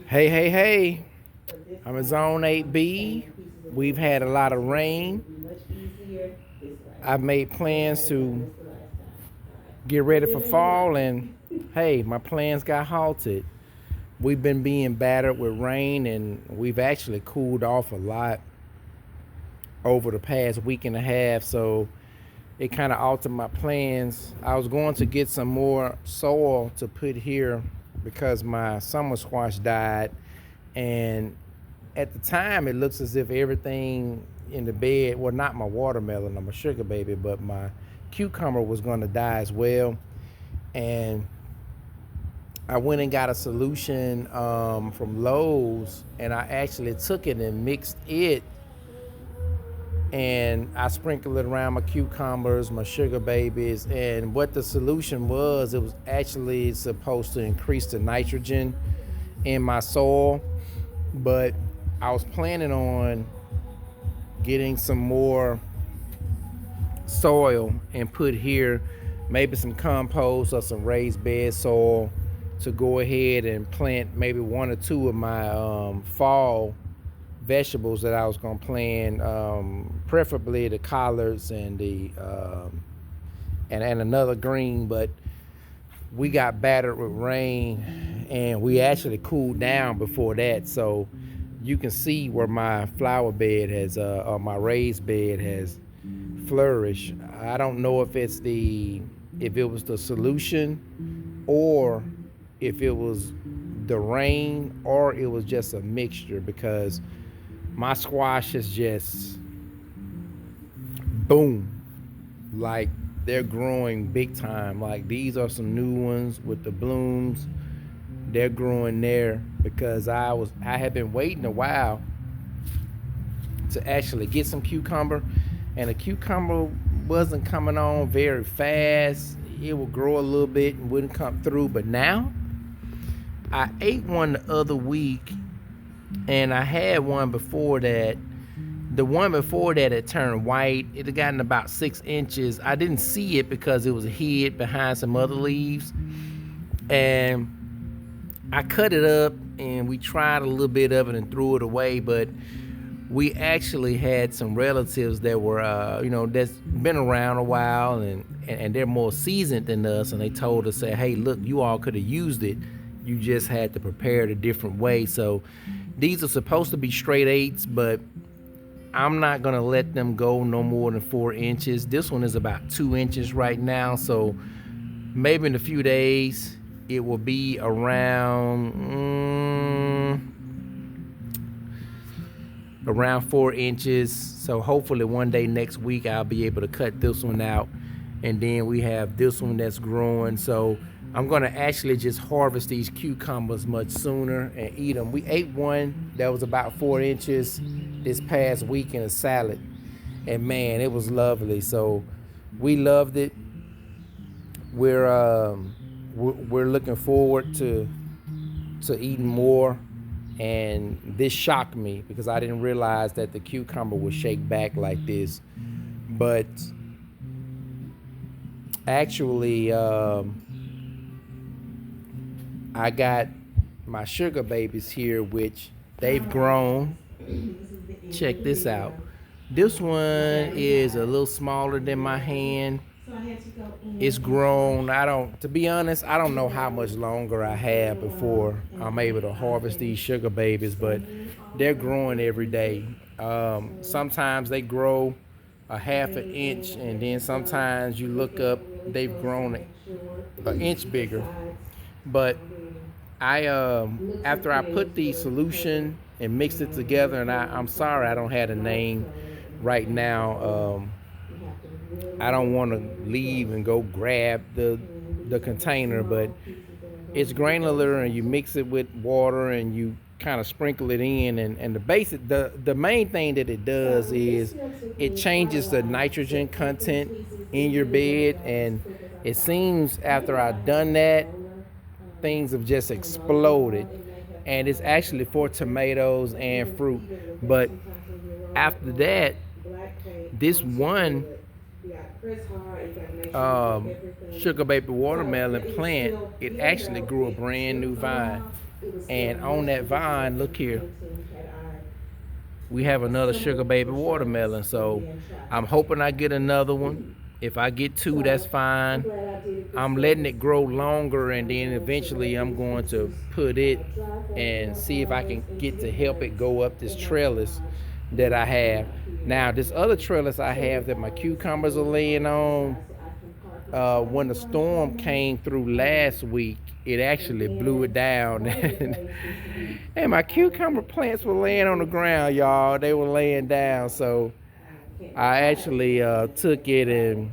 Hey, hey, hey. I'm in Zone 8B. We've had a lot of rain. I've made plans to get ready for fall, and hey, my plans got halted. We've been being battered with rain, and we've actually cooled off a lot over the past week and a half, so it kind of altered my plans. I was going to get some more soil to put here because my summer squash died, and at the time it looks as if everything in the bed, well, not my watermelon or my sugar baby, but my cucumber was going to die as well. And I went and got a solution from Lowe's, and I actually took it and mixed it, and I sprinkled it around my cucumbers, my sugar babies. And what the solution was, it was actually supposed to increase the nitrogen in my soil, but I was planning on getting some more soil and put here maybe some compost or some raised bed soil to go ahead and plant maybe one or two of my fall vegetables that I was going to plant, preferably the collards and the and another green. But we got battered with rain, and we actually cooled down before that, so you can see where my flower bed has or my raised bed has flourished. I don't know if if it was the solution, or if it was the rain, or it was just a mixture, because my squash is just boom, like they're growing big time. Like, these are some new ones with the blooms. They're growing there because I had been waiting a while to actually get some cucumber, and the cucumber wasn't coming on very fast. It would grow a little bit and wouldn't come through. But now I ate one the other week, and I had one before that. The one before that had turned white. It had gotten about 6 inches. I didn't see it because it was hid behind some other leaves. And I cut it up, and we tried a little bit of it and threw it away. But we actually had some relatives that were, that's been around a while, and they're more seasoned than us. And they told us, say, hey, look, you all could have used it. You just had to prepare it a different way. So these are supposed to be straight 8s, but I'm not going to let them go no more than 4 inches. This one is about 2 inches right now. So maybe in a few days, it will be around 4 inches. So hopefully one day next week, I'll be able to cut this one out. And then we have this one that's growing. So I'm going to actually just harvest these cucumbers much sooner and eat them. We ate one that was about 4 inches this past week in a salad, and man, it was lovely. So we loved it. We're looking forward to eating more. And this shocked me because I didn't realize that the cucumber would shake back like this. But actually, I got my sugar babies here, which they've grown. Check this out. This one is a little smaller than my hand. It's grown. To be honest, I don't know how much longer I have before I'm able to harvest these sugar babies, but they're growing every day. Sometimes they grow a half an inch, and then sometimes you look up, they've grown an inch bigger. But after I put the solution and mixed it together, and I'm sorry I don't have a name right now. I don't want to leave and go grab the container, but it's granular, and you mix it with water, and you kind of sprinkle it in, and the main thing that it does is it changes the nitrogen content in your bed. And it seems after I've done that, things have just exploded. And it's actually for tomatoes and fruit. But after that, this one um, sugar baby watermelon plant, it actually grew a brand new vine. And on that vine, look here, we have another sugar baby watermelon. So I'm hoping I get another one. If I get two, that's fine. I'm letting it grow longer, and then eventually I'm going to put it and see if I can get to help it go up this trellis that I have. Now, this other trellis I have that my cucumbers are laying on, when the storm came through last week, it actually blew it down. And my cucumber plants were laying on the ground, y'all. They were laying down. So I actually took it and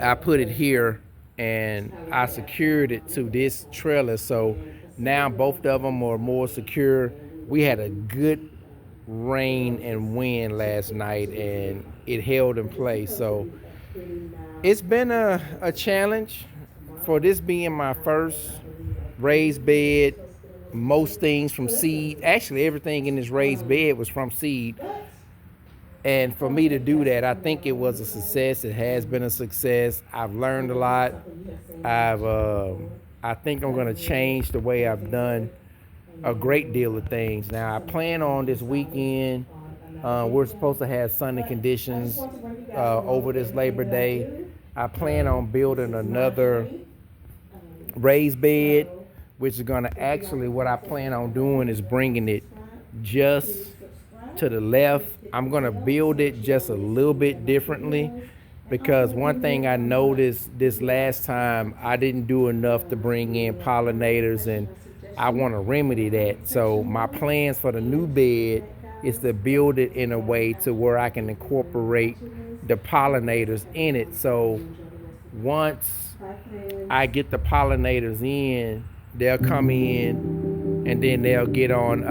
I put it here and I secured it to this trellis. So now both of them are more secure. We had a good rain and wind last night and it held in place. So it's been a challenge for this being my first raised bed. Most things from seed. Actually, everything in this raised bed was from seed. And for me to do that, I think it was a success. It has been a success. I've learned a lot. I think I'm going to change the way I've done a great deal of things. Now, I plan on this weekend. We're supposed to have sunny conditions over this Labor Day. I plan on building another raised bed, which is going to actually, what I plan on doing is bringing it just to the left. I'm going to build it just a little bit differently because one thing I noticed this last time, I didn't do enough to bring in pollinators, and I want to remedy that. So my plans for the new bed is to build it in a way to where I can incorporate the pollinators in it. So once I get the pollinators in, they'll come in and then they'll get on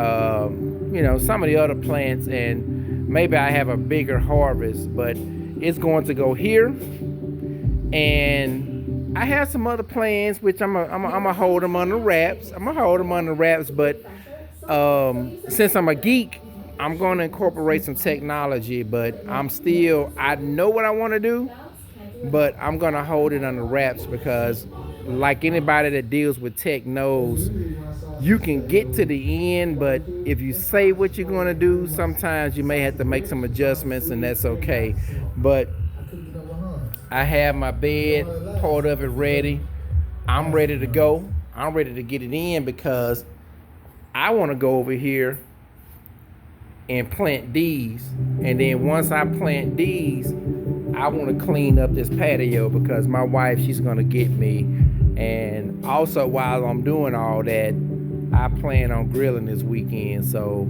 some of the other plants, and maybe I have a bigger harvest. But it's going to go here, and I have some other plans which I'm gonna hold them under wraps. But since I'm a geek, I'm going to incorporate some technology. But I know what I want to do, but I'm going to hold it under wraps because, like anybody that deals with tech knows, you can get to the end, but if you say what you're going to do, sometimes you may have to make some adjustments, and that's okay. But I have my bed, part of it ready. I'm ready to go. I'm ready to get it in because I want to go over here and plant these. And then once I plant these, I want to clean up this patio because my wife, she's going to get me. And also, while I'm doing all that, I plan on grilling this weekend. So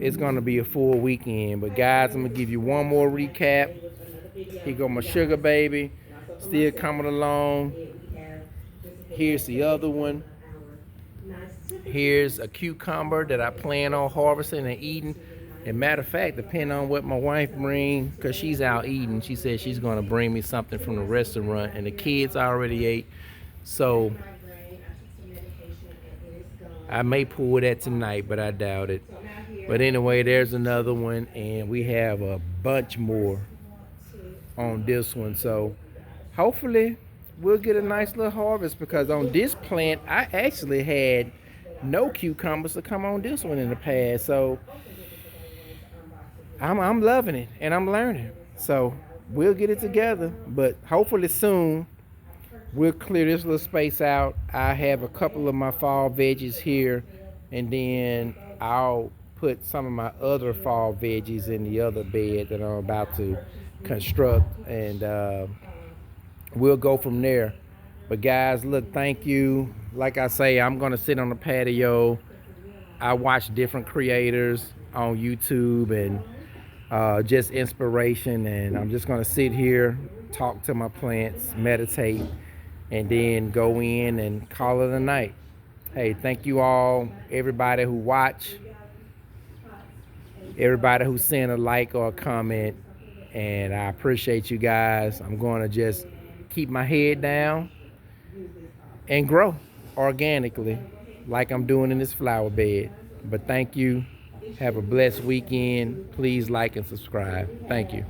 it's going to be a full weekend. But guys, I'm going to give you one more recap. Here go my sugar baby, still coming along. Here's the other one. Here's a cucumber that I plan on harvesting and eating. And matter of fact, depending on what my wife brings, because she's out eating, she said she's going to bring me something from the restaurant, and the kids already ate. So I may pull that tonight, but I doubt it. But anyway, there's another one, and we have a bunch more on this one. So hopefully we'll get a nice little harvest, because on this plant, I actually had no cucumbers to come on this one in the past. So I'm loving it and I'm learning. So we'll get it together, but hopefully soon we'll clear this little space out. I have a couple of my fall veggies here, and then I'll put some of my other fall veggies in the other bed that I'm about to construct, and we'll go from there. But guys, look, thank you. Like I say, I'm gonna sit on the patio. I watch different creators on YouTube and just inspiration, and I'm just gonna sit here, talk to my plants, meditate, and then go in and call it a night. Hey, thank you all, everybody who watch, everybody who sent a like or a comment, and I appreciate you guys. I'm gonna just keep my head down and grow organically like I'm doing in this flower bed. But thank you. Have a blessed weekend. Please like and subscribe. Thank you.